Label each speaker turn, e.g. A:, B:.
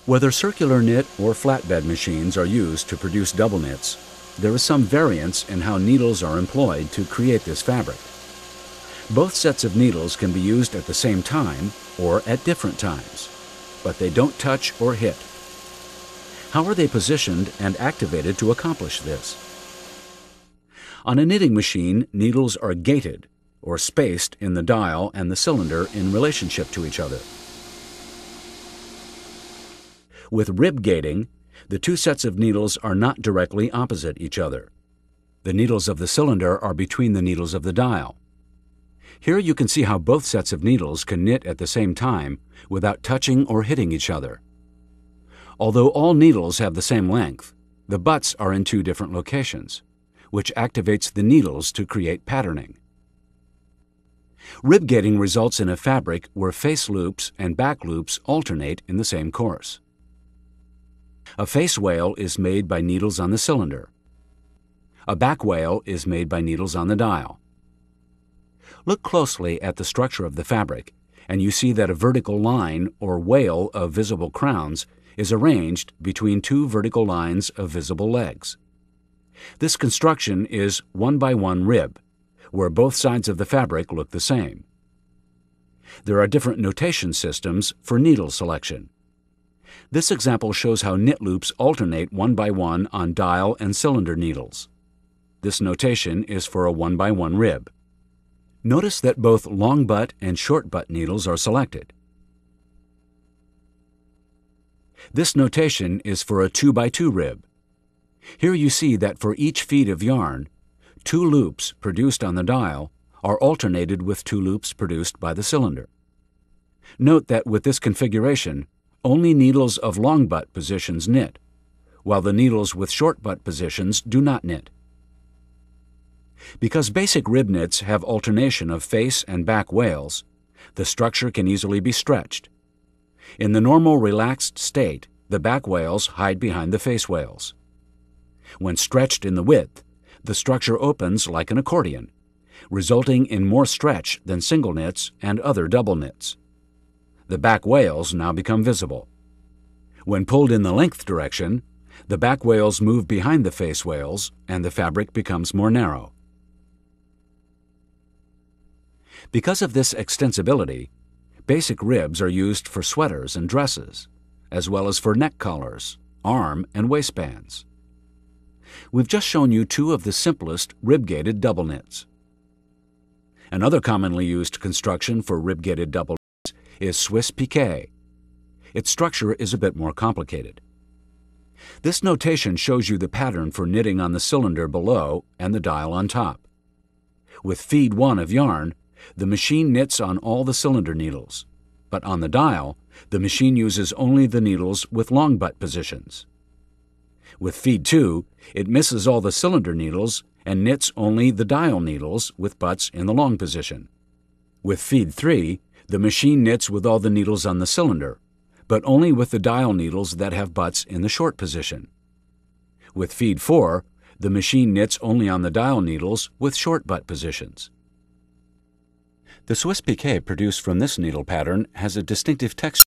A: Whether circular knit or flatbed machines are used to produce double knits, there is some variance in how needles are employed to create this fabric. Both sets of needles can be used at the same time or at different times, but they don't touch or hit. How are they positioned and activated to accomplish this? On a knitting machine, needles are gaited, or spaced in the dial and the cylinder in relationship to each other. With rib gaiting, the two sets of needles are not directly opposite each other. The needles of the cylinder are between the needles of the dial. Here you can see how both sets of needles can knit at the same time without touching or hitting each other. Although all needles have the same length, the butts are in two different locations, which activates the needles to create patterning. Rib gaiting results in a fabric where face loops and back loops alternate in the same course. A face wale is made by needles on the cylinder. A back wale is made by needles on the dial. Look closely at the structure of the fabric, and you see that a vertical line or wale of visible crowns is arranged between two vertical lines of visible legs. This construction is 1-by-1 rib, where both sides of the fabric look the same. There are different notation systems for needle selection. This example shows how knit loops alternate 1-by-1 on dial and cylinder needles. This notation is for a 1-by-1 rib. Notice that both long butt and short butt needles are selected. This notation is for a 2-by-2 rib. Here you see that for each feed of yarn, 2 loops produced on the dial are alternated with 2 loops produced by the cylinder. Note that with this configuration, only needles of long butt positions knit, while the needles with short butt positions do not knit. Because basic rib knits have alternation of face and back wales, the structure can easily be stretched. In the normal relaxed state, the back wales hide behind the face wales. When stretched in the width, the structure opens like an accordion, resulting in more stretch than single knits and other double knits. The back wales now become visible. When pulled in the length direction, the back wales move behind the face wales and the fabric becomes more narrow. Because of this extensibility, basic ribs are used for sweaters and dresses, as well as for neck collars, arm and waistbands. We've just shown you 2 of the simplest rib-gaited double knits. Another commonly used construction for rib-gaited double knits is Swiss piqué. Its structure is a bit more complicated. This notation shows you the pattern for knitting on the cylinder below and the dial on top. With feed 1 of yarn, the machine knits on all the cylinder needles, but on the dial, the machine uses only the needles with long butt positions. With feed 2, it misses all the cylinder needles and knits only the dial needles with butts in the long position. With feed 3, the machine knits with all the needles on the cylinder, but only with the dial needles that have butts in the short position. With feed 4, the machine knits only on the dial needles with short butt positions. The Swiss piqué produced from this needle pattern has a distinctive texture